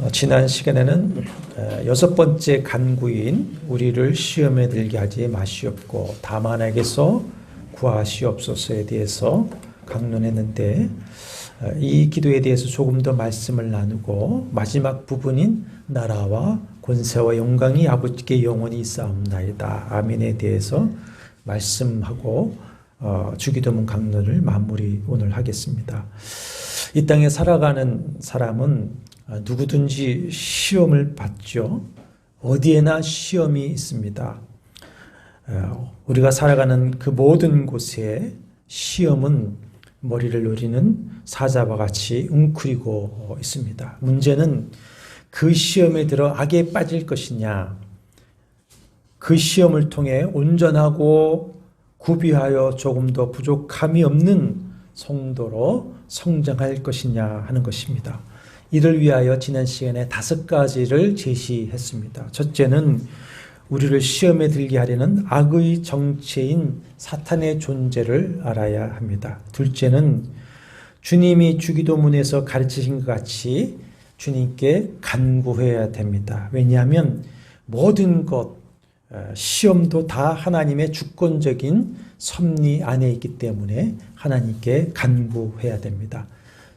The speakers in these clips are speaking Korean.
지난 시간에는 여섯 번째 간구인 우리를 시험에 들게 하지 마시옵고 다만에게서 구하시옵소서에 대해서 강론했는데 이 기도에 대해서 조금 더 말씀을 나누고 마지막 부분인 나라와 권세와 영광이 아버지께 영원히 있사옵나이다. 아멘에 대해서 말씀하고 주기도문 강론을 마무리 오늘 하겠습니다. 이 땅에 살아가는 사람은 누구든지 시험을 받죠. 어디에나 시험이 있습니다. 우리가 살아가는 그 모든 곳에 시험은 머리를 노리는 사자와 같이 웅크리고 있습니다. 문제는 그 시험에 들어 악에 빠질 것이냐, 그 시험을 통해 온전하고 구비하여 조금 더 부족함이 없는 성도로 성장할 것이냐 하는 것입니다. 이를 위하여 지난 시간에 5가지를 제시했습니다. 첫째는 우리를 시험에 들게 하려는 악의 정체인 사탄의 존재를 알아야 합니다. 둘째는 주님이 주기도문에서 가르치신 것 같이 주님께 간구해야 됩니다. 왜냐하면 모든 것, 시험도 다 하나님의 주권적인 섭리 안에 있기 때문에 하나님께 간구해야 됩니다.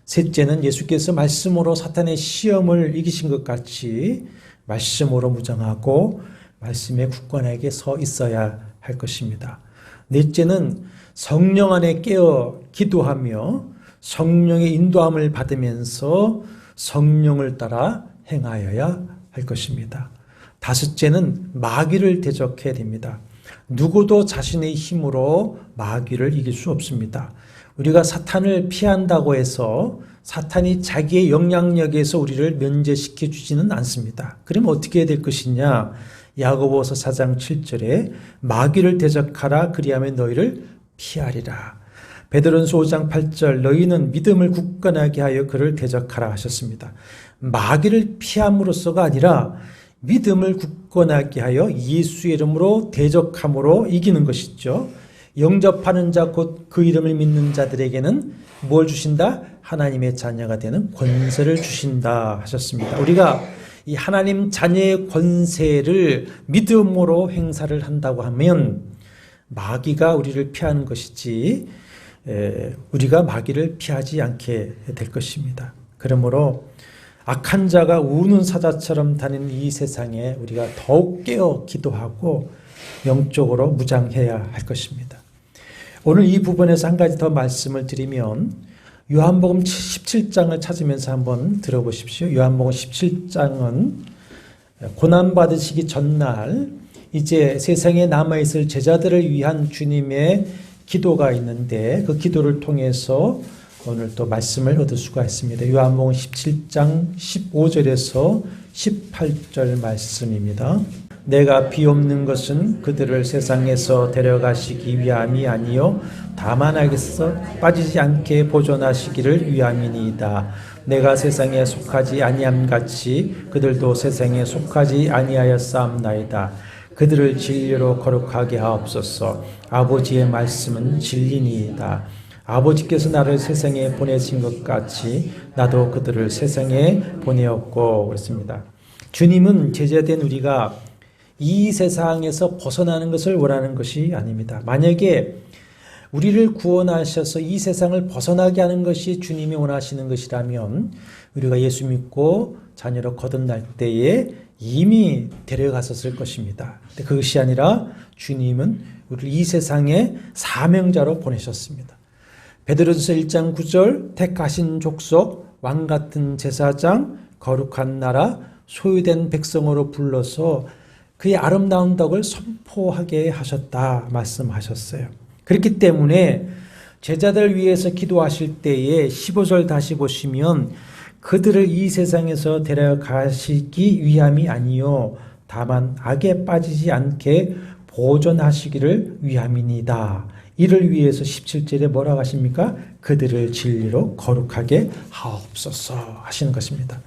셋째는 예수께서 말씀으로 사탄의 시험을 이기신 것 같이 말씀으로 무장하고 말씀의 굳건하게 서 있어야 할 것입니다. 넷째는 성령 안에 깨어 기도하며 성령의 인도함을 받으면서 성령을 따라 행하여야 할 것입니다. 다섯째는 마귀를 대적해야 됩니다. 누구도 자신의 힘으로 마귀를 이길 수 없습니다. 우리가 사탄을 피한다고 해서 사탄이 자기의 영향력에서 우리를 면제시켜 주지는 않습니다. 그럼 어떻게 해야 될 것이냐? 야고보서 4장 7절에 마귀를 대적하라 그리하면 너희를 피하리라. 베드로전서 5장 8절 너희는 믿음을 굳건하게 하여 그를 대적하라 하셨습니다. 마귀를 피함으로써가 아니라 믿음을 굳건하게 하여 예수의 이름으로 대적함으로 이기는 것이죠. 영접하는 자 곧 그 이름을 믿는 자들에게는 뭘 주신다? 하나님의 자녀가 되는 권세를 주신다 하셨습니다. 우리가 이 하나님 자녀의 권세를 믿음으로 행사를 한다고 하면 마귀가 우리를 피하는 것이지 우리가 마귀를 피하지 않게 될 것입니다. 그러므로 악한 자가 우는 사자처럼 다니는 이 세상에 우리가 더욱 깨어 기도하고 영적으로 무장해야 할 것입니다. 오늘 이 부분에서 한 가지 더 말씀을 드리면 요한복음 17장을 찾으면서 한번 들어보십시오. 요한복음 17장은 고난받으시기 전날 이제 세상에 남아있을 제자들을 위한 주님의 기도가 있는데 그 기도를 통해서 오늘 또 말씀을 얻을 수가 있습니다. 요한복음 17장 15절에서 18절 말씀입니다. 내가 비옵는 것은 그들을 세상에서 데려가시기 위함이 아니요 다만 악에서 빠지지 않게 보존하시기를 위함이니이다. 내가 세상에 속하지 아니함같이 그들도 세상에 속하지 아니하였사옵나이다. 그들을 진리로 거룩하게 하옵소서. 아버지의 말씀은 진리니이다. 아버지께서 나를 세상에 보내신 것 같이 나도 그들을 세상에 보내었고 그랬습니다. 주님은 제자된 우리가 이 세상에서 벗어나는 것을 원하는 것이 아닙니다. 만약에 우리를 구원하셔서 이 세상을 벗어나게 하는 것이 주님이 원하시는 것이라면 우리가 예수 믿고 자녀로 거듭날 때에 이미 데려갔었을 것입니다. 근데 그것이 아니라 주님은 우리를 이 세상에 사명자로 보내셨습니다. 베드로전서 1장 9절 택하신 족속 왕같은 제사장 거룩한 나라 소유된 백성으로 불러서 그의 아름다운 덕을 선포하게 하셨다 말씀하셨어요. 그렇기 때문에 제자들 위해서 기도하실 때에 15절 다시 보시면 그들을 이 세상에서 데려가시기 위함이 아니요 다만 악에 빠지지 않게 보존하시기를 위함이니이다. 이를 위해서 17절에 뭐라고 하십니까? 그들을 진리로 거룩하게 하옵소서 하시는 것입니다.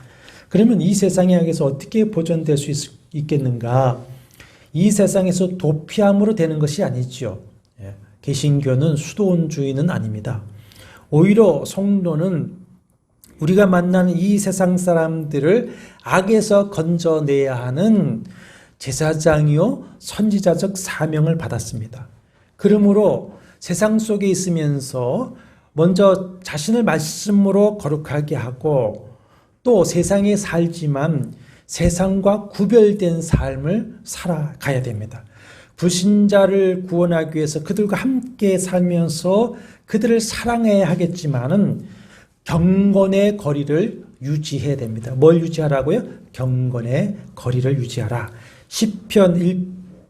그러면 이 세상의 악에서 어떻게 보존될 수 있겠는가? 이 세상에서 도피함으로 되는 것이 아니죠. 개신교는 수도원주의는 아닙니다. 오히려 성도는 우리가 만나는 이 세상 사람들을 악에서 건져내야 하는 제사장이요 선지자적 사명을 받았습니다. 그러므로 세상 속에 있으면서 먼저 자신을 말씀으로 거룩하게 하고 또 세상에 살지만 세상과 구별된 삶을 살아가야 됩니다. 불신자를 구원하기 위해서 그들과 함께 살면서 그들을 사랑해야 하겠지만은 경건의 거리를 유지해야 됩니다. 뭘 유지하라고요? 경건의 거리를 유지하라. 시편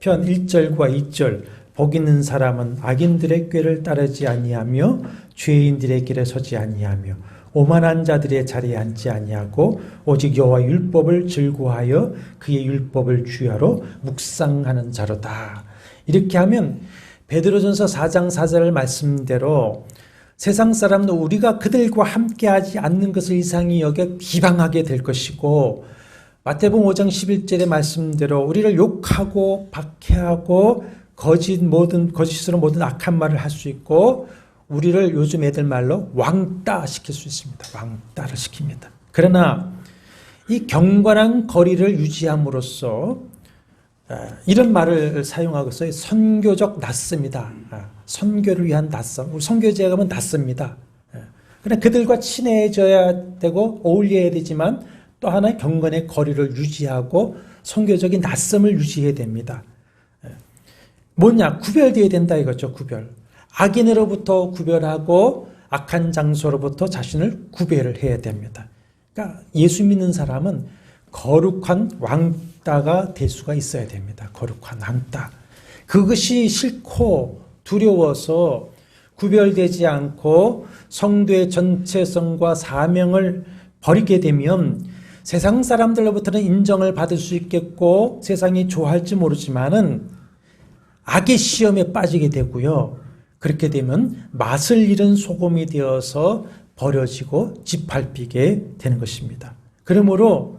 1편 1절과 2절 복 있는 사람은 악인들의 꾀를 따르지 아니하며 죄인들의 길에 서지 아니하며 오만한 자들의 자리에 앉지 아니하고 오직 여호와 율법을 즐거워하여 그의 율법을 주야로 묵상하는 자로다. 이렇게 하면 베드로전서 4장 4절 말씀대로 세상 사람도 우리가 그들과 함께하지 않는 것을 이상히 여겨 비방하게 될 것이고 마태복음 5장 11절의 말씀대로 우리를 욕하고 박해하고 거짓으로 모든 악한 말을 할 수 있고 우리를 요즘 애들 말로 왕따 시킬 수 있습니다. 왕따를 시킵니다. 그러나 이 경건한 거리를 유지함으로써 이런 말을 사용하고 있어요. 선교적 낯섦이다. 선교를 위한 낯섦. 우리 선교지에 가면 낯섦입니다. 그러나 그들과 친해져야 되고 어울려야 되지만 또 하나의 경건의 거리를 유지하고 선교적인 낯섦을 유지해야 됩니다. 뭐냐? 구별되어야 된다 이거죠. 구별. 악인으로부터 구별하고 악한 장소로부터 자신을 구별을 해야 됩니다. 그러니까 예수 믿는 사람은 거룩한 왕따가 될 수가 있어야 됩니다. 거룩한 왕따. 그것이 싫고 두려워서 구별되지 않고 성도의 전체성과 사명을 버리게 되면 세상 사람들로부터는 인정을 받을 수 있겠고 세상이 좋아할지 모르지만은 악의 시험에 빠지게 되고요. 그렇게 되면 맛을 잃은 소금이 되어서 버려지고 짓밟히게 되는 것입니다. 그러므로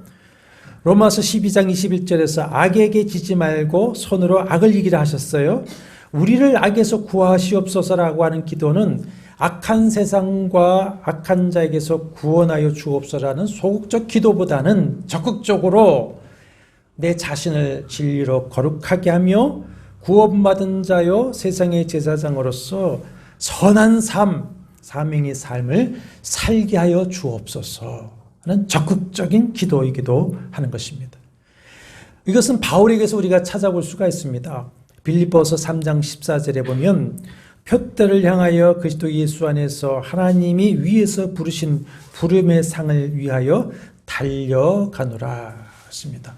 로마서 12장 21절에서 악에게 지지 말고 손으로 악을 이기라 하셨어요. 우리를 악에서 구하시옵소서라고 하는 기도는 악한 세상과 악한 자에게서 구원하여 주옵소서라는 소극적 기도보다는 적극적으로 내 자신을 진리로 거룩하게 하며 구원받은 자요 세상의 제사장으로서 선한 삶, 사명의 삶을 살게 하여 주옵소서 하는 적극적인 기도이기도 하는 것입니다. 이것은 바울에게서 우리가 찾아볼 수가 있습니다. 빌립보서 3장 14절에 보면 표대를 향하여 그리스도 예수 안에서 하나님이 위에서 부르신 부름의 상을 위하여 달려가노라 했습니다.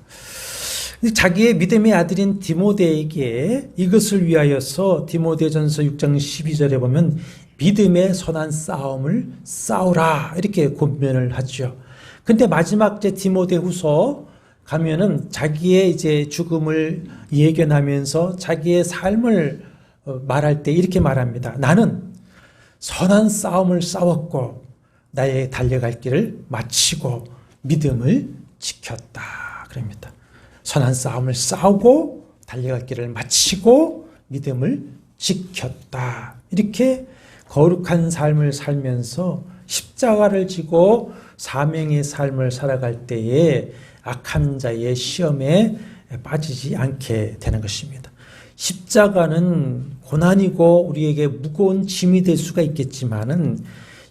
자기의 믿음의 아들인 디모데에게 이것을 위하여서 디모데전서 6장 12절에 보면 믿음의 선한 싸움을 싸우라 이렇게 권면을 하죠. 근데 마지막 디모데후서 가면은 자기의 이제 죽음을 예견하면서 자기의 삶을 말할 때 이렇게 말합니다. 나는 선한 싸움을 싸웠고 나의 달려갈 길을 마치고 믿음을 지켰다. 그럽니다. 선한 싸움을 싸우고 달려갈 길을 마치고 믿음을 지켰다. 이렇게 거룩한 삶을 살면서 십자가를 지고 사명의 삶을 살아갈 때에 악한 자의 시험에 빠지지 않게 되는 것입니다. 십자가는 고난이고 우리에게 무거운 짐이 될 수가 있겠지만은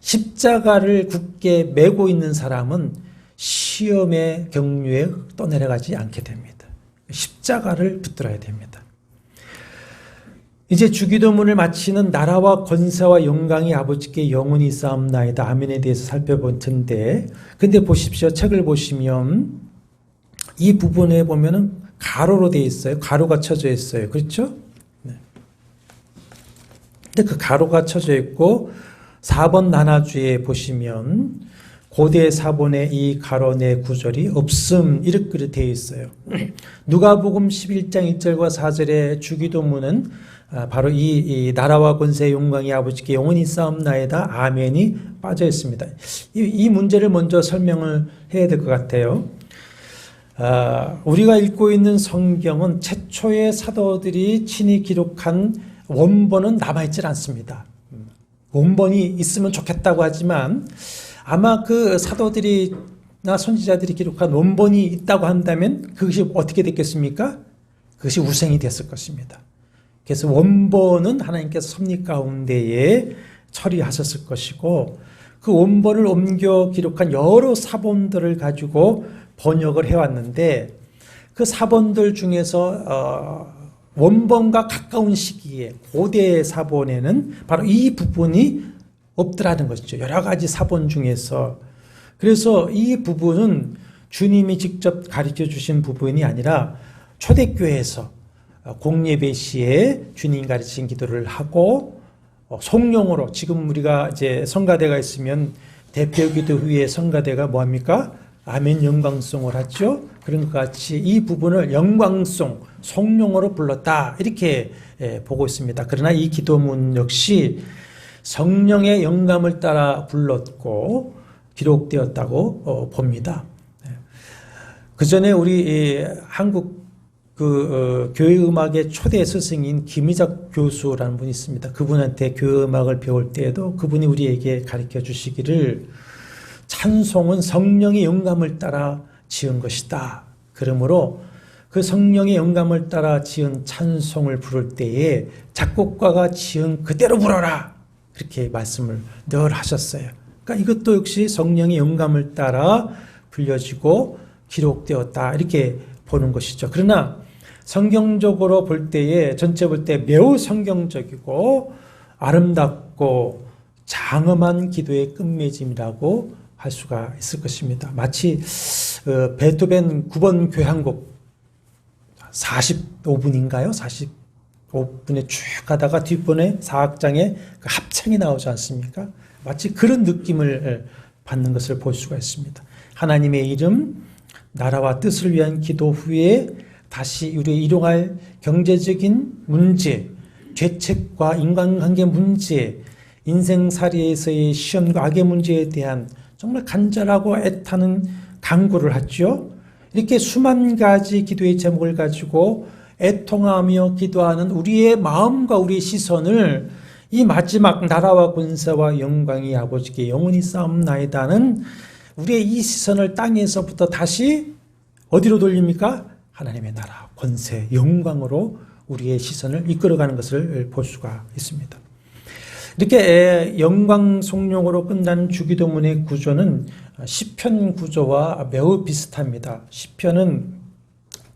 십자가를 굳게 메고 있는 사람은 시험의 경류에 떠내려가지 않게 됩니다. 십자가를 붙들어야 됩니다. 이제 주기도문을 마치는 나라와 권세와 영광이 아버지께 영원히 쌓옵나이다. 아멘에 대해서 살펴볼 텐데, 근데 보십시오. 책을 보시면 이 부분에 보면은 가로로 되어 있어요. 가로가 쳐져 있어요. 그렇죠? 네. 근데 그 가로가 쳐져 있고 4번 나나주에 보시면 고대 사본에 이 가로 내 구절이 없음 이렇게 되어 있어요. 누가복음 11장 1절과 4절의 주기도문은 바로 이 나라와 권세 영광이 아버지께 영원히 쌓옵나이다. 아멘이 빠져 있습니다. 이 문제를 먼저 설명을 해야 될 것 같아요. 우리가 읽고 있는 성경은 최초의 사도들이 친히 기록한 원본은 남아있질 않습니다. 원본이 있으면 좋겠다고 하지만 아마 그 사도들이나 선지자들이 기록한 원본이 있다고 한다면 그것이 어떻게 됐겠습니까? 그것이 우생이 됐을 것입니다. 그래서 원본은 하나님께서 섭리 가운데에 처리하셨을 것이고 그 원본을 옮겨 기록한 여러 사본들을 가지고 번역을 해왔는데 그 사본들 중에서 원본과 가까운 시기에 고대 사본에는 바로 이 부분이 없더라는 것이죠. 여러 가지 사본 중에서. 그래서 이 부분은 주님이 직접 가르쳐 주신 부분이 아니라 초대교회에서 공예배 시에 주님 가르친 기도를 하고 성령으로 지금 우리가 이제 성가대가 있으면 대표 기도 후에 성가대가 뭐합니까? 아멘 영광송을 하죠. 그런 것 같이 이 부분을 영광송, 성령으로 불렀다 이렇게 보고 있습니다. 그러나 이 기도문 역시 성령의 영감을 따라 불렀고 기록되었다고 봅니다. 그 전에 우리 한국 교회 음악의 초대 스승인 김희작 교수라는 분이 있습니다. 그분한테 교회 음악을 배울 때에도 그분이 우리에게 가르쳐 주시기를 찬송은 성령의 영감을 따라 지은 것이다. 그러므로 그 성령의 영감을 따라 지은 찬송을 부를 때에 작곡가가 지은 그대로 불어라. 그렇게 말씀을 늘 하셨어요. 그러니까 이것도 역시 성령의 영감을 따라 불려지고 기록되었다. 이렇게 보는 것이죠. 그러나 성경적으로 볼 때에 전체 볼 때 매우 성경적이고 아름답고 장엄한 기도의 끝맺음이라고 할 수가 있을 것입니다. 마치 베토벤 9번 교향곡 45분인가요? 45분에 쭉 가다가 뒷번에 4악장에 그 합창이 나오지 않습니까? 마치 그런 느낌을 받는 것을 볼 수가 있습니다. 하나님의 이름, 나라와 뜻을 위한 기도 후에 다시 우리가 일용할 경제적인 문제, 죄책과 인간관계 문제, 인생살이에서의 시험과 악의 문제에 대한 정말 간절하고 애타는 간구를 하죠. 이렇게 수만 가지 기도의 제목을 가지고 애통하며 기도하는 우리의 마음과 우리의 시선을 이 마지막 나라와 권세와 영광이 아버지께 영원히 싸움나이다는 우리의 이 시선을 땅에서부터 다시 어디로 돌립니까? 하나님의 나라, 권세, 영광으로 우리의 시선을 이끌어가는 것을 볼 수가 있습니다. 이렇게 영광 송룡으로 끝나는 주기도문의 구조는 시편 구조와 매우 비슷합니다. 시편은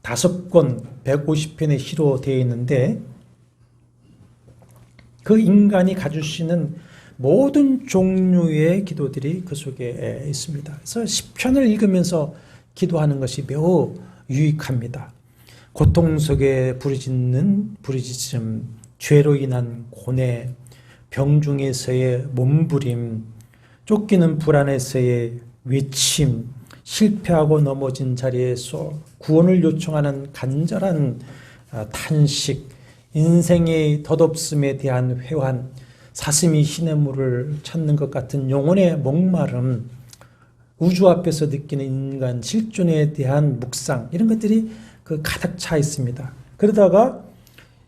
5권 150편의 시로 되어 있는데 그 인간이 가질 수 있는 모든 종류의 기도들이 그 속에 있습니다. 그래서 시편을 읽으면서 기도하는 것이 매우 유익합니다. 고통 속에 부르짖음, 죄로 인한 고뇌, 병중에서의 몸부림, 쫓기는 불안에서의 외침, 실패하고 넘어진 자리에서 구원을 요청하는 간절한 탄식, 인생의 덧없음에 대한 회환, 사슴이 시냇물을 찾는 것 같은 영혼의 목마름, 우주 앞에서 느끼는 인간 실존에 대한 묵상, 이런 것들이 가득 차 있습니다. 그러다가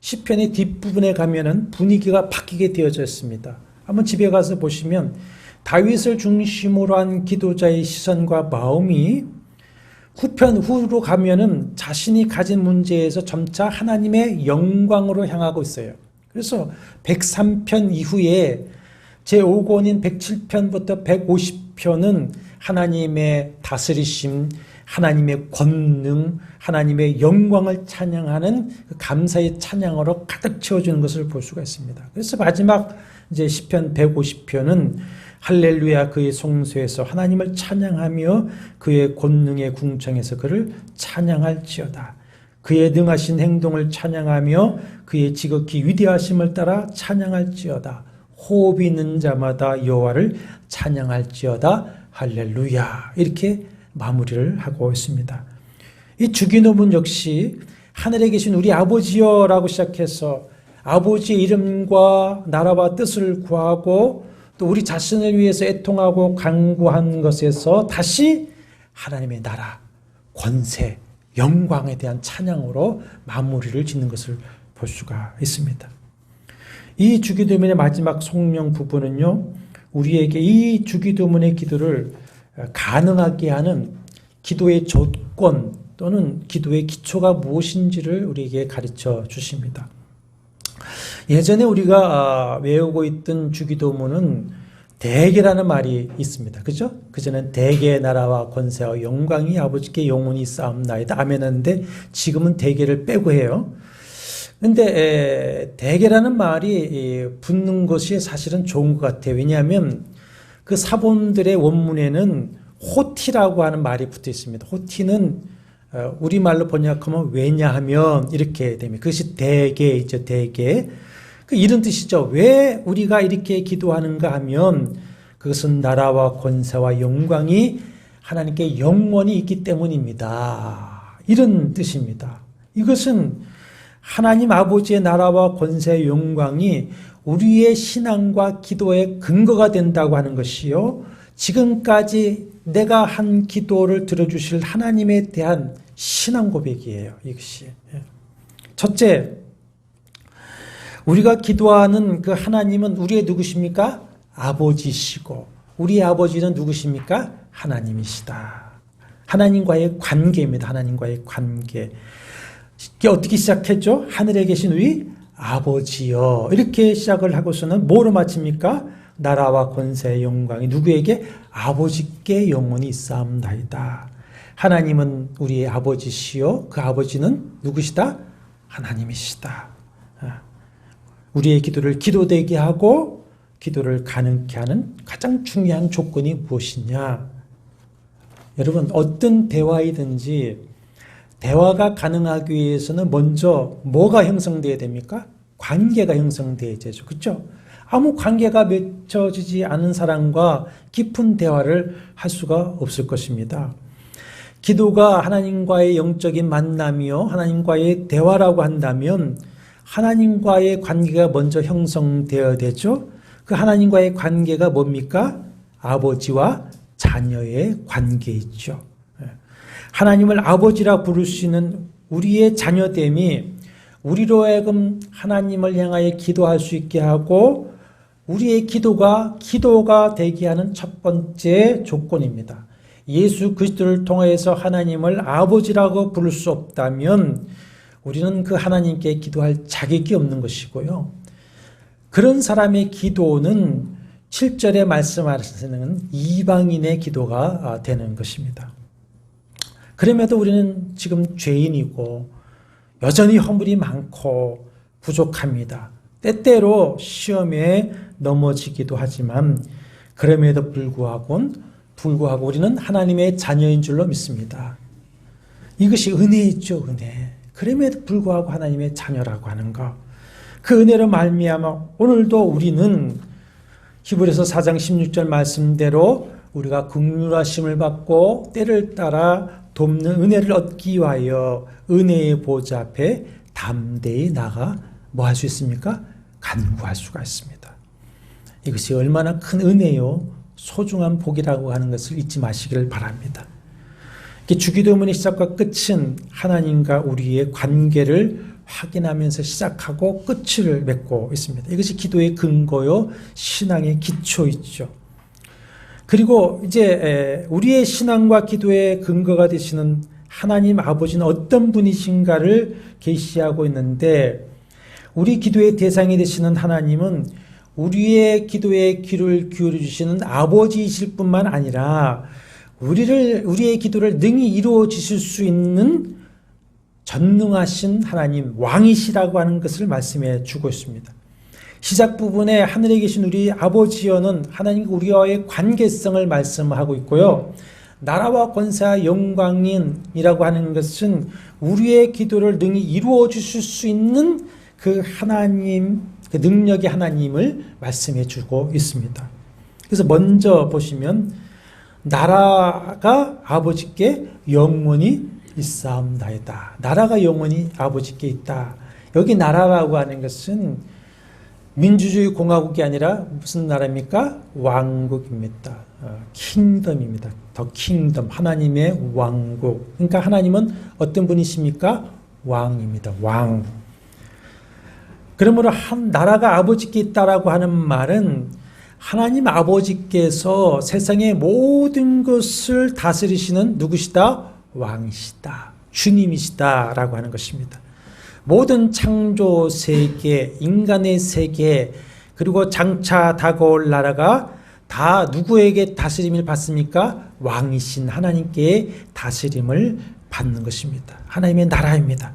시편의 뒷부분에 가면은 분위기가 바뀌게 되어져 있습니다. 한번 집에 가서 보시면 다윗을 중심으로 한 기도자의 시선과 마음이 후편 후로 가면은 자신이 가진 문제에서 점차 하나님의 영광으로 향하고 있어요. 그래서 103편 이후에 제5권인 107편부터 150편은 하나님의 다스리심, 하나님의 권능, 하나님의 영광을 찬양하는 그 감사의 찬양으로 가득 채워주는 것을 볼 수가 있습니다. 그래서 마지막 이제 시편 150편은 할렐루야 그의 송수에서 하나님을 찬양하며 그의 권능의 궁창에서 그를 찬양할지어다. 그의 능하신 행동을 찬양하며 그의 지극히 위대하심을 따라 찬양할지어다. 호흡이 있는 자마다 여호와를 찬양할지어다. 할렐루야. 이렇게 마무리를 하고 있습니다. 이 주기도문 역시 하늘에 계신 우리 아버지여라고 시작해서 아버지의 이름과 나라와 뜻을 구하고 또 우리 자신을 위해서 애통하고 간구한 것에서 다시 하나님의 나라, 권세, 영광에 대한 찬양으로 마무리를 짓는 것을 볼 수가 있습니다. 이 주기도문의 마지막 성령 부분은요, 우리에게 이 주기도문의 기도를 가능하게 하는 기도의 조건 또는 기도의 기초가 무엇인지를 우리에게 가르쳐 주십니다. 예전에 우리가 외우고 있던 주기도문은 대개라는 말이 있습니다. 그죠? 그전엔 대개의 나라와 권세와 영광이 아버지께 영원히 쌓옵나이다. 아멘 하는데 지금은 대개를 빼고 해요. 근데 대개라는 말이 붙는 것이 사실은 좋은 것 같아요. 왜냐하면 그 사본들의 원문에는 호티라고 하는 말이 붙어 있습니다. 호티는 우리말로 번역하면 왜냐하면 이렇게 됩니다. 그것이 대개이죠. 대개. 그 이런 뜻이죠. 왜 우리가 이렇게 기도하는가 하면 그것은 나라와 권세와 영광이 하나님께 영원히 있기 때문입니다. 이런 뜻입니다. 이것은 하나님 아버지의 나라와 권세의 영광이 우리의 신앙과 기도의 근거가 된다고 하는 것이요. 지금까지 내가 한 기도를 들어주실 하나님에 대한 신앙 고백이에요. 이것이. 첫째, 우리가 기도하는 그 하나님은 우리의 누구십니까? 아버지시고 우리의 아버지는 누구십니까? 하나님이시다. 하나님과의 관계입니다. 하나님과의 관계. 이게 어떻게 시작했죠? 하늘에 계신 우리 아버지여. 이렇게 시작을 하고서는 뭐로 마칩니까? 나라와 권세의 영광이 누구에게? 아버지께 영원히 있사옵나이다. 하나님은 우리의 아버지시요. 그 아버지는 누구시다? 하나님이시다. 우리의 기도를 기도되게 하고 기도를 가능케 하는 가장 중요한 조건이 무엇이냐? 여러분, 어떤 대화이든지 대화가 가능하기 위해서는 먼저 뭐가 형성되어야 됩니까? 관계가 형성되어야 되죠. 그렇죠? 아무 관계가 맺혀지지 않은 사람과 깊은 대화를 할 수가 없을 것입니다. 기도가 하나님과의 영적인 만남이요, 하나님과의 대화라고 한다면 하나님과의 관계가 먼저 형성되어야 되죠. 그 하나님과의 관계가 뭡니까? 아버지와 자녀의 관계이죠. 하나님을 아버지라 부를 수 있는 우리의 자녀됨이 우리로 하여금 하나님을 향하여 기도할 수 있게 하고 우리의 기도가 되게 하는 첫 번째 조건입니다. 예수 그리스도를 통해서 하나님을 아버지라고 부를 수 없다면 우리는 그 하나님께 기도할 자격이 없는 것이고요. 그런 사람의 기도는 7절에 말씀하시는 이방인의 기도가 되는 것입니다. 그럼에도 우리는 지금 죄인이고 여전히 허물이 많고 부족합니다. 때때로 시험에 넘어지기도 하지만 그럼에도 불구하고 우리는 하나님의 자녀인 줄로 믿습니다. 이것이 은혜이죠, 은혜. 그럼에도 불구하고 하나님의 자녀라고 하는 것. 그 은혜로 말미암아 오늘도 우리는 히브리서 4장 16절 말씀대로 우리가 긍휼하심을 받고 때를 따라 돕는 은혜를 얻기 위하여 은혜의 보좌 앞에 담대히 나가 뭐 할 수 있습니까? 간구할 수가 있습니다. 이것이 얼마나 큰 은혜요 소중한 복이라고 하는 것을 잊지 마시기를 바랍니다. 주기도문의 시작과 끝은 하나님과 우리의 관계를 확인하면서 시작하고 끝을 맺고 있습니다. 이것이 기도의 근거요 신앙의 기초이죠. 그리고 이제 우리의 신앙과 기도의 근거가 되시는 하나님 아버지는 어떤 분이신가를 계시하고 있는데 우리 기도의 대상이 되시는 하나님은 우리의 기도에 귀를 기울여 주시는 아버지이실 뿐만 아니라 우리의 기도를 능히 이루어 주실 수 있는 전능하신 하나님 왕이시라고 하는 것을 말씀해 주고 있습니다. 시작 부분에 하늘에 계신 우리 아버지여는 하나님과 우리와의 관계성을 말씀하고 있고요. 나라와 권세와 영광이라고 하는 것은 우리의 기도를 능히 이루어 주실 수 있는 그 하나님, 그 능력의 하나님을 말씀해 주고 있습니다. 그래서 먼저 보시면 나라가 아버지께 영원히 있사옵나이다. 나라가 영원히 아버지께 있다. 여기 나라라고 하는 것은 민주주의 공화국이 아니라 무슨 나라입니까? 왕국입니다. 킹덤입니다. 더 킹덤, 하나님의 왕국. 그러니까 하나님은 어떤 분이십니까? 왕입니다. 왕. 그러므로 한 나라가 아버지께 있다라고 하는 말은 하나님 아버지께서 세상의 모든 것을 다스리시는 누구시다? 왕이시다. 주님이시다. 라고 하는 것입니다. 모든 창조 세계, 인간의 세계, 그리고 장차 다가올 나라가 다 누구에게 다스림을 받습니까? 왕이신 하나님께 다스림을 받는 것입니다. 하나님의 나라입니다.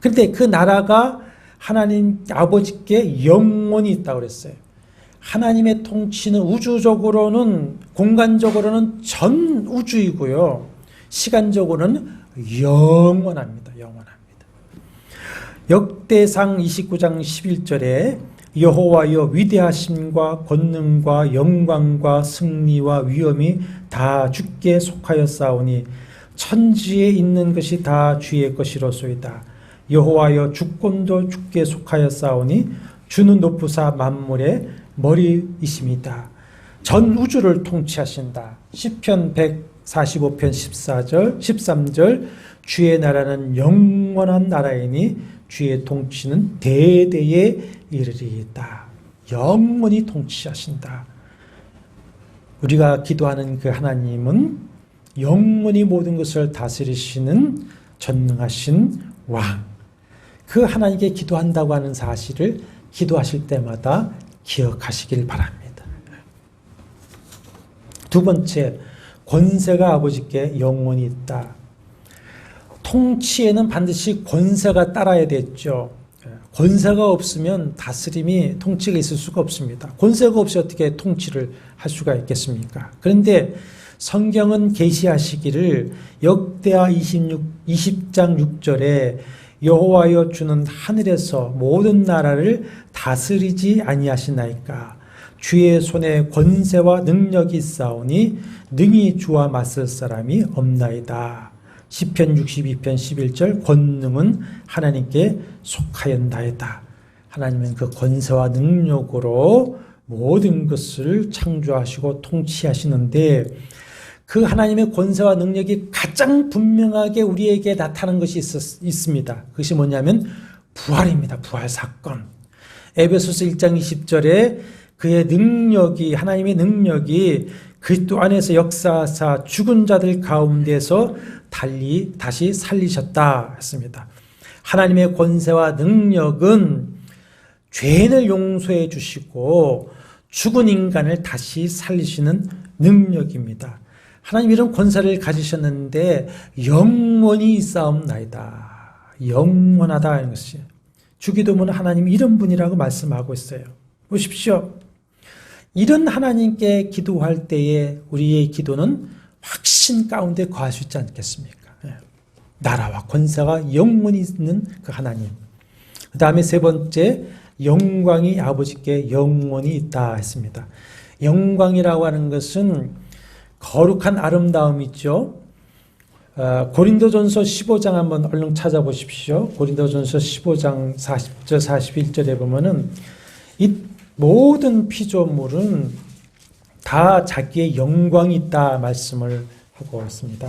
그런데 그 나라가 하나님 아버지께 영원히 있다고 그랬어요. 하나님의 통치는 우주적으로는, 공간적으로는 전 우주이고요. 시간적으로는 영원합니다. 영원합니다. 역대상 29장 11절에 여호와여 위대하심과 권능과 영광과 승리와 위엄이 다 주께 속하였사오니 천지에 있는 것이 다 주의 것이로소이다. 여호와여 주권도 주께 속하였사오니 주는 높으사 만물의 머리이십니다. 전 우주를 통치하신다. 시편 145편 14절 13절 주의 나라는 영원한 나라이니 주의 통치는 대대에 이르리이다. 영원히 통치하신다. 우리가 기도하는 그 하나님은 영원히 모든 것을 다스리시는 전능하신 왕. 그 하나님께 기도한다고 하는 사실을 기도하실 때마다 기억하시길 바랍니다. 두 번째, 권세가 아버지께 영원히 있다. 통치에는 반드시 권세가 따라야 되죠. 권세가 없으면 다스림이, 통치가 있을 수가 없습니다. 권세가 없이 어떻게 통치를 할 수가 있겠습니까? 그런데 성경은 계시하시기를 역대하 20장 6절에 여호와여 주는 하늘에서 모든 나라를 다스리지 아니하시나이까. 주의 손에 권세와 능력이 있사오니 능히 주와 맞설 사람이 없나이다. 시편 62편 11절 권능은 하나님께 속하였나이다. 하나님은 그 권세와 능력으로 모든 것을 창조하시고 통치하시는데 그 하나님의 권세와 능력이 가장 분명하게 우리에게 나타난 것이 있습니다. 그것이 뭐냐면 부활입니다. 부활 사건. 에베소서 1장 20절에 그의 능력이, 하나님의 능력이 그리스도 안에서 역사하사 죽은 자들 가운데서 다시 살리셨다 했습니다. 하나님의 권세와 능력은 죄인을 용서해 주시고 죽은 인간을 다시 살리시는 능력입니다. 하나님 이런 권세를 가지셨는데 영원히 있사옵나이다. 영원하다 하는 것이 주기도문은 하나님 이런 분이라고 말씀하고 있어요. 보십시오. 이런 하나님께 기도할 때에 우리의 기도는 확신 가운데 거할 수 있지 않겠습니까? 나라와 권세가 영원히 있는 그 하나님. 그 다음에 세 번째, 영광이 아버지께 영원히 있다 했습니다. 영광이라고 하는 것은 거룩한 아름다움이죠. 고린도전서 15장 한번 얼른 찾아보십시오. 고린도전서 15장 40절 41절에 보면은 이 모든 피조물은 다 자기의 영광이 있다 말씀을 하고 있습니다.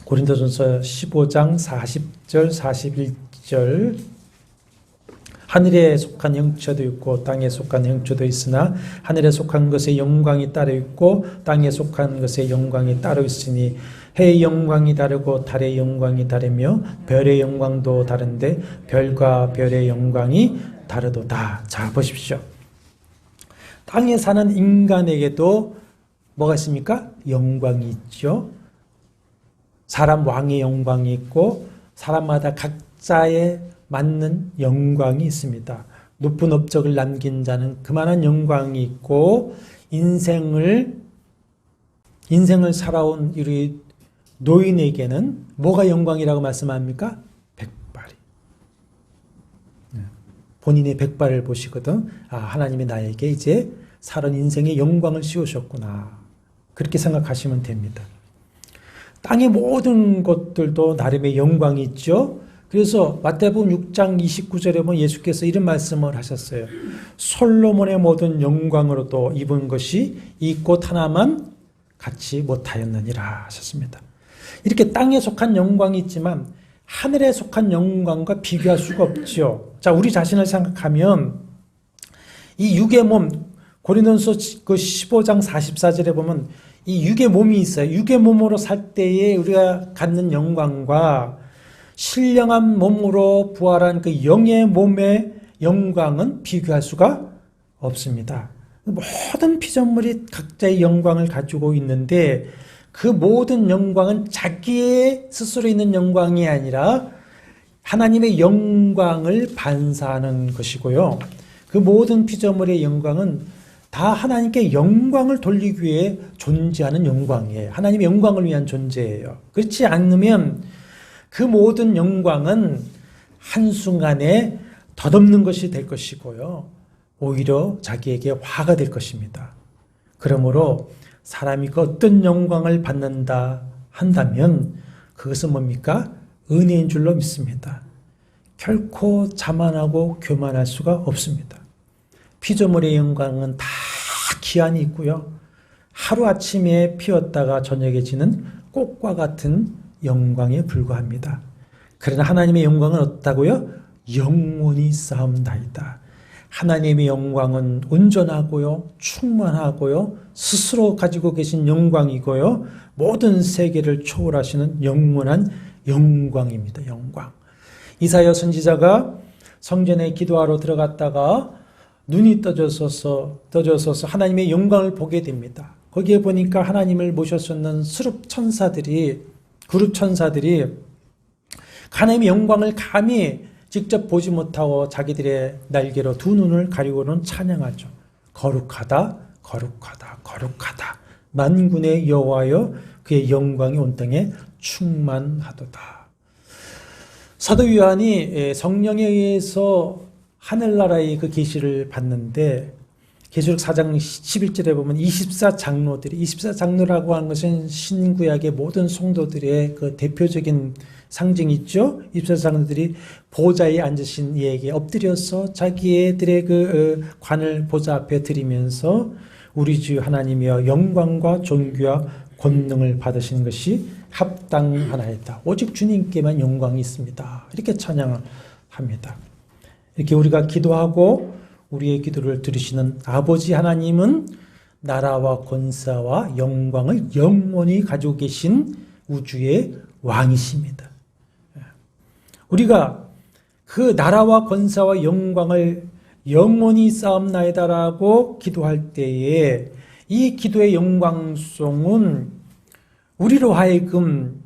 고린도전서 15장 40절 41절 하늘에 속한 형체도 있고 땅에 속한 형체도 있으나 하늘에 속한 것의 영광이 따로 있고 땅에 속한 것의 영광이 따로 있으니 해의 영광이 다르고 달의 영광이 다르며 별의 영광도 다른데 별과 별의 영광이 다르도다. 자, 보십시오. 땅에 사는 인간에게도 뭐가 있습니까? 영광이 있죠. 사람 왕의 영광이 있고 사람마다 각자의 맞는 영광이 있습니다. 높은 업적을 남긴 자는 그만한 영광이 있고 인생을 살아온 우리 노인에게는 뭐가 영광이라고 말씀합니까? 백발이. 본인의 백발을 보시거든. 아, 하나님이 나에게 이제 살은 인생의 영광을 씌우셨구나. 그렇게 생각하시면 됩니다. 땅의 모든 것들도 나름의 영광이 있죠. 그래서 마태복음 6장 29절에 보면 예수께서 이런 말씀을 하셨어요. 솔로몬의 모든 영광으로도 입은 것이 이 꽃 하나만 갖지 못하였느니라 하셨습니다. 이렇게 땅에 속한 영광이 있지만 하늘에 속한 영광과 비교할 수가 없죠. 자, 우리 자신을 생각하면 이 육의 몸, 고린도전서 그 15장 44절에 보면 이 육의 몸이 있어요. 육의 몸으로 살 때에 우리가 갖는 영광과 신령한 몸으로 부활한 그 영의 몸의 영광은 비교할 수가 없습니다. 모든 피조물이 각자의 영광을 가지고 있는데 그 모든 영광은 자기의 스스로 있는 영광이 아니라 하나님의 영광을 반사하는 것이고요. 그 모든 피조물의 영광은 다 하나님께 영광을 돌리기 위해 존재하는 영광이에요. 하나님의 영광을 위한 존재예요. 그렇지 않으면 그 모든 영광은 한순간에 덧없는 것이 될 것이고요. 오히려 자기에게 화가 될 것입니다. 그러므로 사람이 그 어떤 영광을 받는다 한다면 그것은 뭡니까? 은혜인 줄로 믿습니다. 결코 자만하고 교만할 수가 없습니다. 피조물의 영광은 다 기한이 있고요. 하루아침에 피었다가 저녁에 지는 꽃과 같은 영광에 불과합니다. 그러나 하나님의 영광은 어떻다고요? 영원히 쌓음나이다. 하나님의 영광은 온전하고요, 충만하고요, 스스로 가지고 계신 영광이고요, 모든 세계를 초월하시는 영원한 영광입니다. 영광. 이사야 선지자가 성전에 기도하러 들어갔다가 눈이 떠져서 하나님의 영광을 보게 됩니다. 거기에 보니까 하나님을 모셨었는 그룹 천사들이 하나님의 영광을 감히 직접 보지 못하고 자기들의 날개로 두 눈을 가리고는 찬양하죠. 거룩하다, 거룩하다, 거룩하다. 만군의 여호와여, 그의 영광이 온 땅에 충만하도다. 사도 요한이 성령에 의해서 하늘나라의 그 계시를 받는데 계시록 4장 11절에 보면 24장로라고 하는 것은 신구약의 모든 성도들의 그 대표적인 상징이 있죠. 24장로들이 보좌에 앉으신 이에게 엎드려서 자기들의 그 관을 보좌 앞에 드리면서 우리 주 하나님이여 영광과 존귀와 권능을 받으시는 것이 합당하나이다. 오직 주님께만 영광이 있습니다. 이렇게 찬양을 합니다. 이렇게 우리가 기도하고 우리의 기도를 들으시는 아버지 하나님은 나라와 권세와 영광을 영원히 가지고 계신 우주의 왕이십니다. 우리가 그 나라와 권세와 영광을 영원히 쌓음나이다라고 기도할 때에 이 기도의 영광송은 우리로 하여금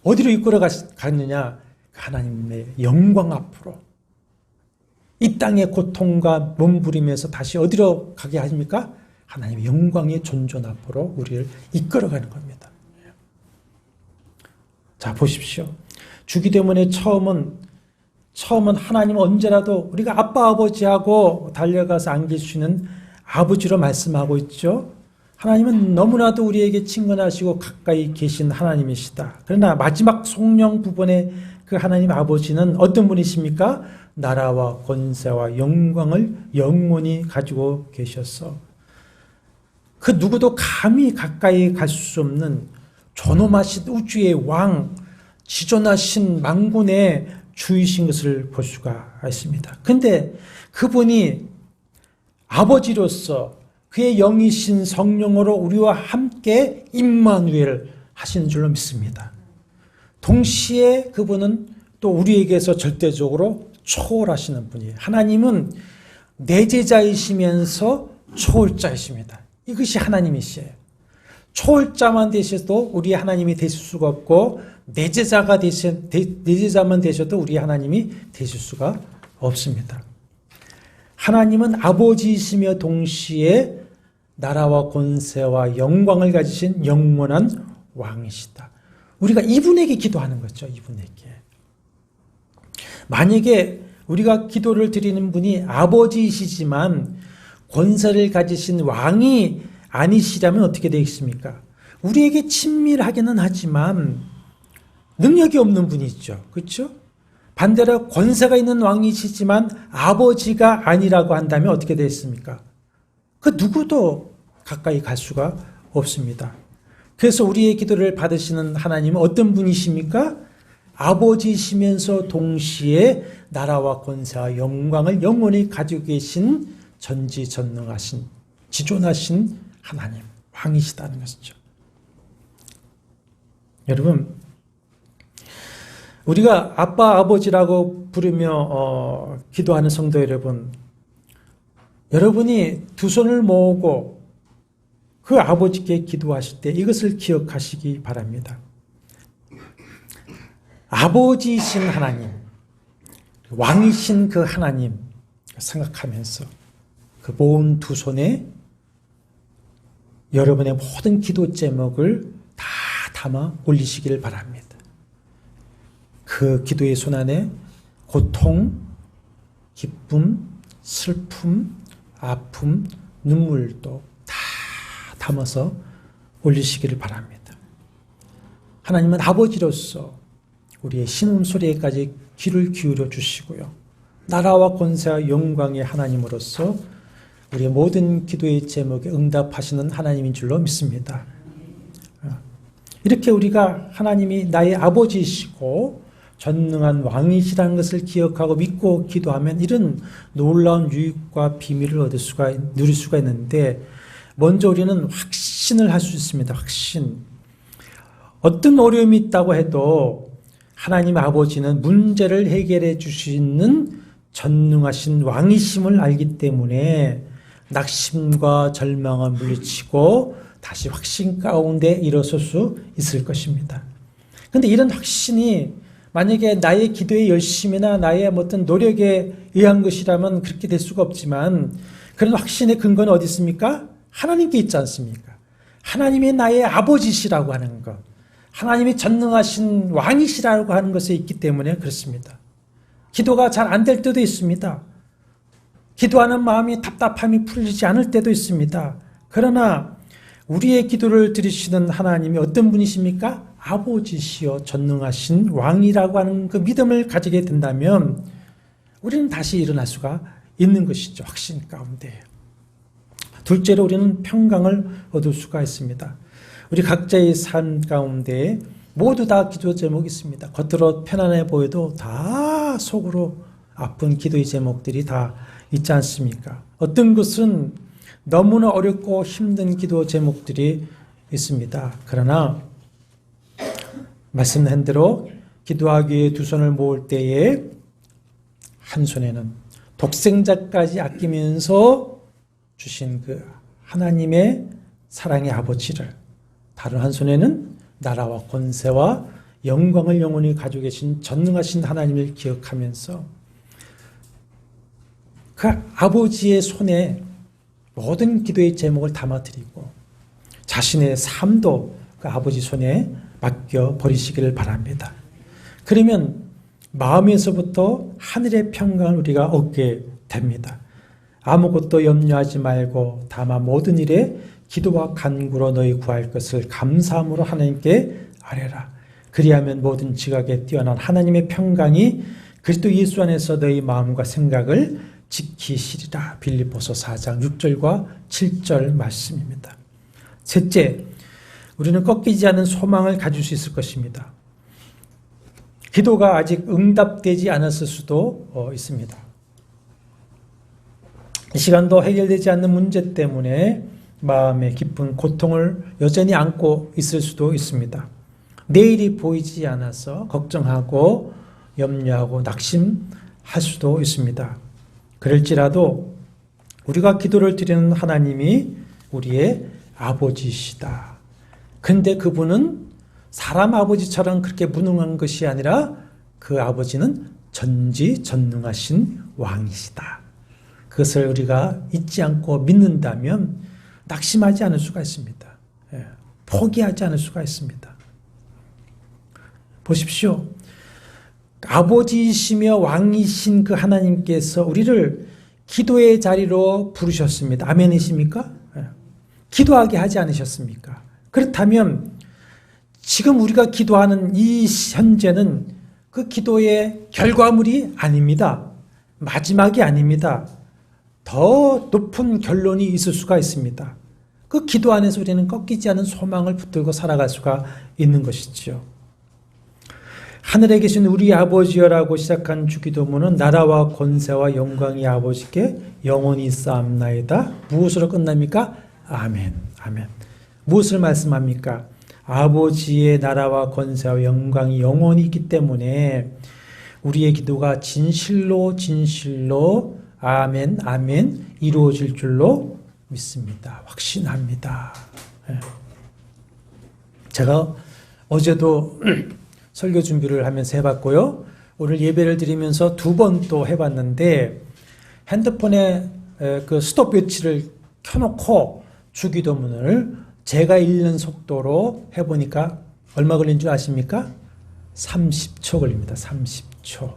어디로 이끌어 가느냐? 하나님의 영광 앞으로. 이 땅의 고통과 몸부림에서 다시 어디로 가게 하십니까? 하나님의 영광의 존존 앞으로 우리를 이끌어가는 겁니다. 자, 보십시오. 주기도문의 처음은 하나님은 언제라도 우리가 아빠 아버지하고 달려가서 안길 수 있는 아버지로 말씀하고 있죠. 하나님은 너무나도 우리에게 친근하시고 가까이 계신 하나님이시다. 그러나 마지막 송령 부분에 그 하나님 아버지는 어떤 분이십니까? 나라와 권세와 영광을 영원히 가지고 계셔서 그 누구도 감히 가까이 갈 수 없는 존엄하신 우주의 왕, 지존하신 만군의 주이신 것을 볼 수가 있습니다. 근데 그분이 아버지로서 그의 영이신 성령으로 우리와 함께 임마누엘 하시는 줄로 믿습니다. 동시에 그분은 또 우리에게서 절대적으로 초월하시는 분이에요. 하나님은 내제자이시면서 초월자이십니다. 이것이 하나님이시에요. 초월자만 되셔도 우리 하나님이 되실 수가 없고 내제자만 되셔도 우리 하나님이 되실 수가 없습니다. 하나님은 아버지이시며 동시에 나라와 권세와 영광을 가지신 영원한 왕이시다. 우리가 이분에게 기도하는 거죠. 이분에게. 만약에 우리가 기도를 드리는 분이 아버지이시지만 권세를 가지신 왕이 아니시라면 어떻게 되겠습니까? 우리에게 친밀하기는 하지만 능력이 없는 분이죠. 그렇죠? 반대로 권세가 있는 왕이시지만 아버지가 아니라고 한다면 어떻게 되겠습니까? 그 누구도 가까이 갈 수가 없습니다. 그래서 우리의 기도를 받으시는 하나님은 어떤 분이십니까? 아버지이시면서 동시에 나라와 권세와 영광을 영원히 가지고 계신 전지전능하신 지존하신 하나님, 왕이시다는 것이죠. 여러분, 우리가 아빠, 아버지라고 부르며 기도하는 성도 여러분, 여러분이 두 손을 모으고 그 아버지께 기도하실 때 이것을 기억하시기 바랍니다. 아버지이신 하나님, 왕이신 그 하나님 생각하면서 그 모은 두 손에 여러분의 모든 기도 제목을 다 담아 올리시기를 바랍니다. 그 기도의 손 안에 고통, 기쁨, 슬픔, 아픔, 눈물도 다 담아서 올리시기를 바랍니다. 하나님은 아버지로서 우리의 신음소리에까지 귀를 기울여 주시고요. 나라와 권세와 영광의 하나님으로서 우리의 모든 기도의 제목에 응답하시는 하나님인 줄로 믿습니다. 이렇게 우리가 하나님이 나의 아버지이시고 전능한 왕이시라는 것을 기억하고 믿고 기도하면 이런 놀라운 유익과 비밀을 누릴 수가 있는데, 먼저 우리는 확신을 할 수 있습니다. 확신. 어떤 어려움이 있다고 해도 하나님 아버지는 문제를 해결해 주시는 전능하신 왕이심을 알기 때문에 낙심과 절망을 물리치고 다시 확신 가운데 일어설 수 있을 것입니다. 그런데 이런 확신이 만약에 나의 기도의 열심이나 나의 어떤 노력에 의한 것이라면 그렇게 될 수가 없지만, 그런 확신의 근거는 어디 있습니까? 하나님께 있지 않습니까? 하나님이 나의 아버지시라고 하는 것, 하나님이 전능하신 왕이시라고 하는 것에 있기 때문에 그렇습니다. 기도가 잘 안 될 때도 있습니다. 기도하는 마음이 답답함이 풀리지 않을 때도 있습니다. 그러나 우리의 기도를 들으시는 하나님이 어떤 분이십니까? 아버지시여 전능하신 왕이라고 하는 그 믿음을 가지게 된다면 우리는 다시 일어날 수가 있는 것이죠. 확신 가운데. 둘째로 우리는 평강을 얻을 수가 있습니다. 우리 각자의 삶 가운데 모두 다 기도 제목이 있습니다. 겉으로 편안해 보여도 다 속으로 아픈 기도의 제목들이 다 있지 않습니까? 어떤 것은 너무나 어렵고 힘든 기도 제목들이 있습니다. 그러나 말씀한 대로 기도하기 위해 두 손을 모을 때에 한 손에는 독생자까지 아끼면서 주신 그 하나님의 사랑의 아버지를, 다른 한 손에는 나라와 권세와 영광을 영원히 가지고 계신 전능하신 하나님을 기억하면서 그 아버지의 손에 모든 기도의 제목을 담아드리고 자신의 삶도 그 아버지 손에 맡겨 버리시기를 바랍니다. 그러면 마음에서부터 하늘의 평강을 우리가 얻게 됩니다. 아무것도 염려하지 말고 다만 모든 일에 기도와 간구로 너희 구할 것을 감사함으로 하나님께 아뢰라. 그리하면 모든 지각에 뛰어난 하나님의 평강이 그리스도 예수 안에서 너희 마음과 생각을 지키시리라. 빌립보서 4장 6절과 7절 말씀입니다. 셋째, 우리는 꺾이지 않는 소망을 가질 수 있을 것입니다. 기도가 아직 응답되지 않았을 수도 있습니다. 이 시간도 해결되지 않는 문제 때문에 마음의 깊은 고통을 여전히 안고 있을 수도 있습니다. 내일이 보이지 않아서 걱정하고 염려하고 낙심할 수도 있습니다. 그럴지라도 우리가 기도를 드리는 하나님이 우리의 아버지시다. 근데 그분은 사람 아버지처럼 그렇게 무능한 것이 아니라 그 아버지는 전지전능하신 왕이시다. 그것을 우리가 잊지 않고 믿는다면 낙심하지 않을 수가 있습니다. 포기하지 않을 수가 있습니다. 보십시오. 아버지이시며 왕이신 그 하나님께서 우리를 기도의 자리로 부르셨습니다. 아멘이십니까? 기도하게 하지 않으셨습니까? 그렇다면 지금 우리가 기도하는 이 현재는 그 기도의 결과물이 아닙니다. 마지막이 아닙니다. 더 높은 결론이 있을 수가 있습니다. 그 기도 안에서 우리는 꺾이지 않은 소망을 붙들고 살아갈 수가 있는 것이지요. 하늘에 계신 우리 아버지여라고 시작한 주기도문은 나라와 권세와 영광이 아버지께 영원히 쌓옵나이다. 무엇으로 끝납니까? 아멘. 아멘. 무엇을 말씀합니까? 아버지의 나라와 권세와 영광이 영원히 있기 때문에 우리의 기도가 진실로 아멘 아멘 이루어질 줄로 믿습니다. 확신합니다. 제가 어제도 설교 준비를 하면서 해봤고요. 오늘 예배를 드리면서 2번 또 해봤는데 핸드폰에 그 스톱워치를 켜놓고 주기도문을 제가 읽는 속도로 해보니까 얼마 걸린 줄 아십니까? 30초 걸립니다. 30초.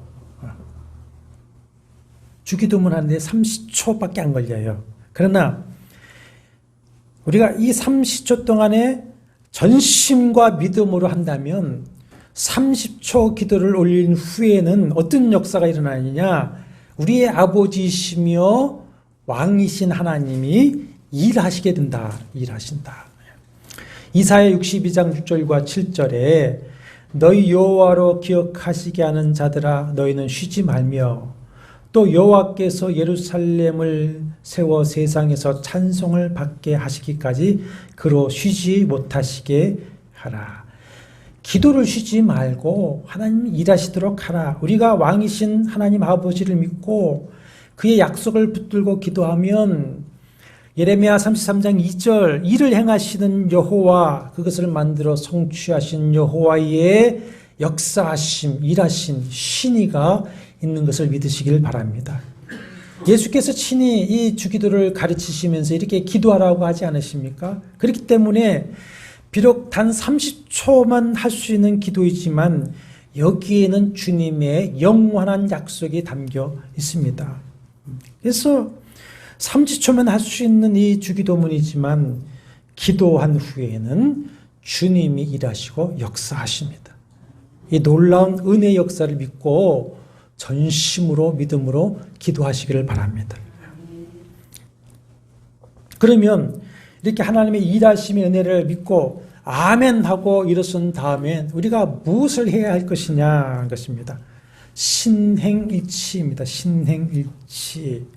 주기도문 하는데 30초밖에 안 걸려요. 그러나 우리가 이 30초 동안에 전심과 믿음으로 한다면 30초 기도를 올린 후에는 어떤 역사가 일어나느냐? 우리의 아버지시며 왕이신 하나님이 일하시게 된다. 일하신다. 이사야 62장 6절과 7절에 너희 여호와로 기억하시게 하는 자들아 너희는 쉬지 말며 또 여호와께서 예루살렘을 세워 세상에서 찬송을 받게 하시기까지 그로 쉬지 못하시게 하라. 기도를 쉬지 말고 하나님 일하시도록 하라. 우리가 왕이신 하나님 아버지를 믿고 그의 약속을 붙들고 기도하면 예레미야 33장 2절 이를 행하시는 여호와 그것을 만들어 성취하신 여호와의 역사하심 일하신 신의가 있는 것을 믿으시길 바랍니다. 예수께서 친히 이 주기도를 가르치시면서 이렇게 기도하라고 하지 않으십니까? 그렇기 때문에 비록 단 30초만 할 수 있는 기도이지만 여기에는 주님의 영원한 약속이 담겨 있습니다. 그래서 30초만 할 수 있는 이 주기도문이지만 기도한 후에는 주님이 일하시고 역사하십니다. 이 놀라운 은혜의 역사를 믿고 전심으로 믿음으로 기도하시기를 바랍니다. 그러면 이렇게 하나님의 일하심의 은혜를 믿고 아멘 하고 일어선 다음에 우리가 무엇을 해야 할 것이냐 것입니다. 신행일치입니다. 신행일치.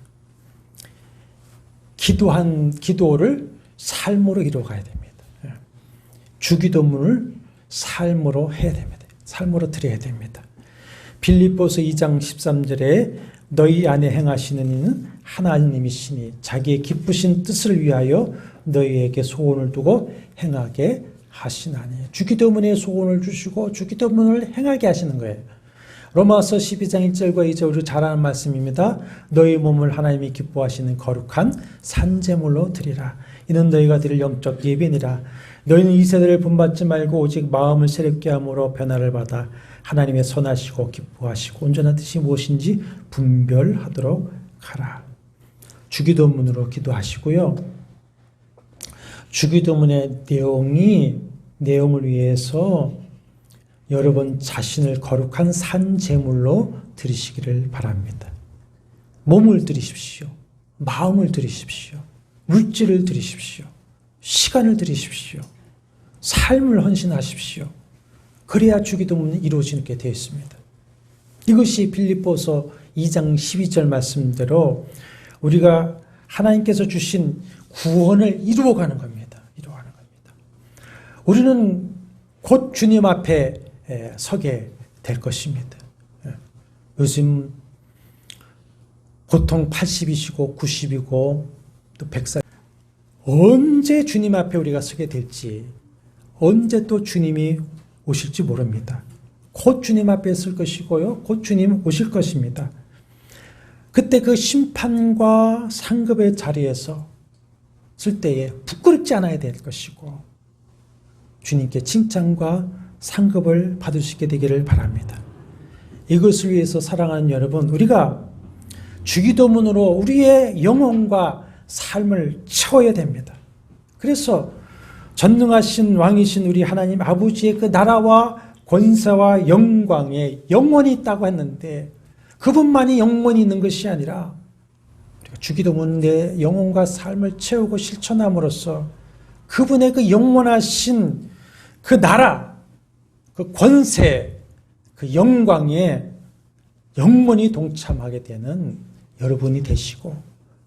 기도한 기도를 삶으로 이루어가야 됩니다. 주기도문을 삶으로 해야 됩니다. 삶으로 드려야 됩니다. 빌립보서 2장 13절에 너희 안에 행하시는 이는 하나님이시니 자기의 기쁘신 뜻을 위하여 너희에게 소원을 두고 행하게 하시나니. 주기도문에 소원을 주시고 주기도문을 행하게 하시는 거예요. 로마서 12장 1절과 2절 우리 잘 아는 말씀입니다. 너희 몸을 하나님이 기뻐하시는 거룩한 산제물로 드리라. 이는 너희가 드릴 영적 예배니라. 너희는 이 세대를 본받지 말고 오직 마음을 새롭게 함으로 변화를 받아 하나님의 선하시고 기뻐하시고 온전한 뜻이 무엇인지 분별하도록 하라. 주기도문으로 기도하시고요. 주기도문의 내용을 위해서 여러분 자신을 거룩한 산제물로 드리시기를 바랍니다. 몸을 드리십시오. 마음을 드리십시오. 물질을 드리십시오. 시간을 드리십시오. 삶을 헌신하십시오. 그래야 주기도문이 이루어지게 되어 있습니다. 이것이 빌립보서 2장 12절 말씀대로 우리가 하나님께서 주신 구원을 이루어가는 겁니다. 이루어가는 겁니다. 우리는 곧 주님 앞에 서게 될 것입니다. 요즘 보통 80이시고 90이고 또 100살 언제 주님 앞에 우리가 서게 될지 언제 또 주님이 오실지 모릅니다. 곧 주님 앞에 설 것이고요. 곧 주님 오실 것입니다. 그때 그 심판과 상급의 자리에서 쓸 때에 부끄럽지 않아야 될 것이고 주님께 칭찬과 상급을 받을 수 있게 되기를 바랍니다. 이것을 위해서 사랑하는 여러분, 우리가 주기도문으로 우리의 영혼과 삶을 채워야 됩니다. 그래서 전능하신 왕이신 우리 하나님 아버지의 그 나라와 권세와 영광에 영원히 있다고 했는데 그분만이 영원히 있는 것이 아니라 우리가 주기도문 내 영혼과 삶을 채우고 실천함으로써 그분의 그 영원하신 그 나라, 그 권세, 그 영광에 영원히 동참하게 되는 여러분이 되시고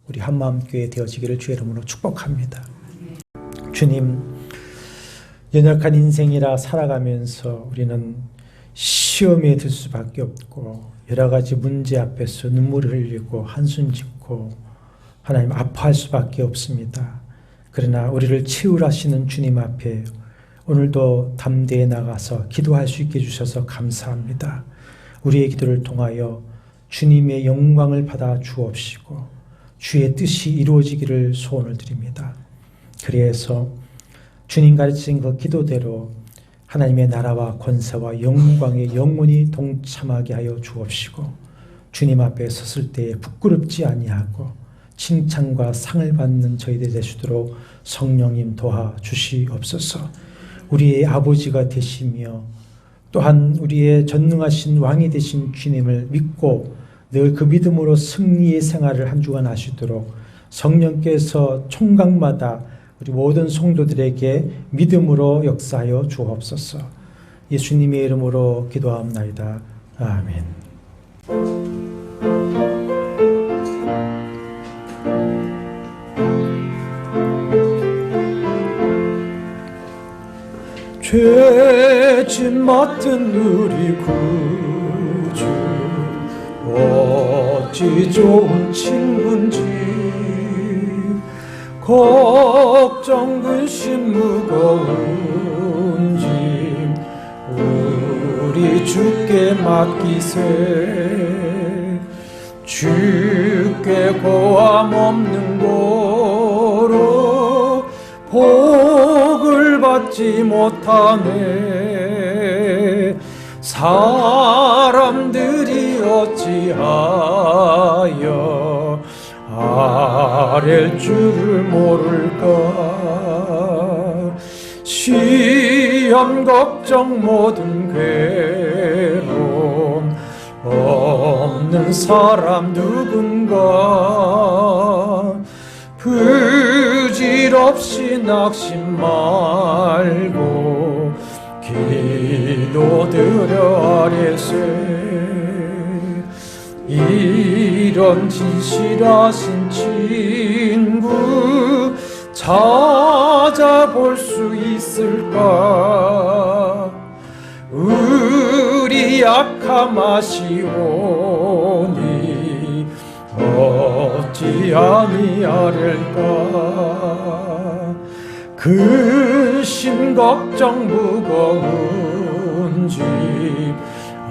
우리 한마음교회 되어지기를 주의 이름으로 축복합니다. 주님, 연약한 인생이라 살아가면서 우리는 시험에 들 수밖에 없고 여러 가지 문제 앞에서 눈물을 흘리고 한숨 짓고 하나님 아파할 수밖에 없습니다. 그러나 우리를 치유하시는 주님 앞에 오늘도 담대히 나가서 기도할 수 있게 해주셔서 감사합니다. 우리의 기도를 통하여 주님의 영광을 받아 주옵시고 주의 뜻이 이루어지기를 소원을 드립니다. 그래서 주님 가르친 그 기도대로 하나님의 나라와 권세와 영광에 영원히 동참하게 하여 주옵시고 주님 앞에 섰을 때에 부끄럽지 아니하고 칭찬과 상을 받는 저희들 되시도록 성령님 도와주시옵소서. 우리의 아버지가 되시며 또한 우리의 전능하신 왕이 되신 주님을 믿고 늘 그 믿음으로 승리의 생활을 한 주간 하시도록 성령께서 총각마다 우리 모든 성도들에게 믿음으로 역사하여 주옵소서. 예수님의 이름으로 기도하옵나이다. 아멘. 죄짐 맡은 우리 구주 어찌 좋은 친구인지 걱정 근심 무거운 짐 우리 주께 맡기세. 주께 고함 없는 고로 복을 받지 못하네. 사람들이 어찌하여 아랠 줄을 모를까. 시험 걱정 모든 괴로움 없는 사람 누군가. 부질없이 낙심 말고 기도드려 아뢰세. 이런 진실하신 친구 찾아볼 수 있을까. 우리 약함 아시오니 어찌 아니하릴까. 근심 걱정 무거운 짐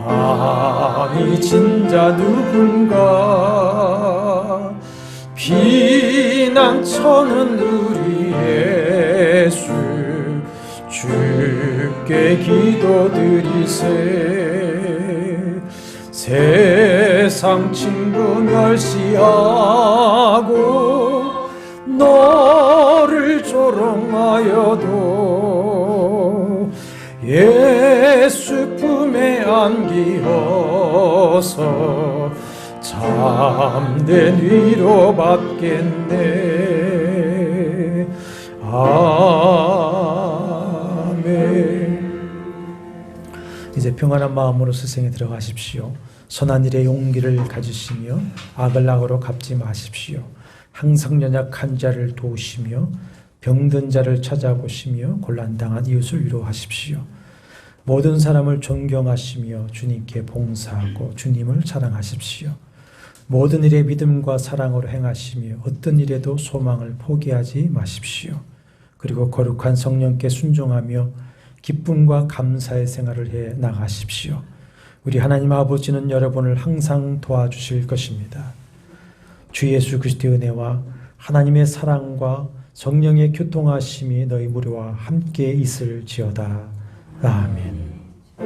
아니 진짜 누군가. 비난처는 우리 예수 주께 기도드리세. 세상 친구 멸시하고 너를 조롱하여도 예수 품에 안기어서 참된 위로 받겠네. 아멘. 이제 평안한 마음으로 스승에 들어가십시오. 선한 일에 용기를 가지시며 악을 악으로 갚지 마십시오. 항상 연약한 자를 도우시며 병든 자를 찾아보시며 곤란당한 이웃을 위로하십시오. 모든 사람을 존경하시며 주님께 봉사하고 주님을 자랑하십시오. 모든 일에 믿음과 사랑으로 행하시며 어떤 일에도 소망을 포기하지 마십시오. 그리고 거룩한 성령께 순종하며 기쁨과 감사의 생활을 해 나가십시오. 우리 하나님 아버지는 여러분을 항상 도와주실 것입니다. 주 예수 그리스도의 은혜와 하나님의 사랑과 성령의 교통하심이 너희 무리와 함께 있을지어다. 아멘.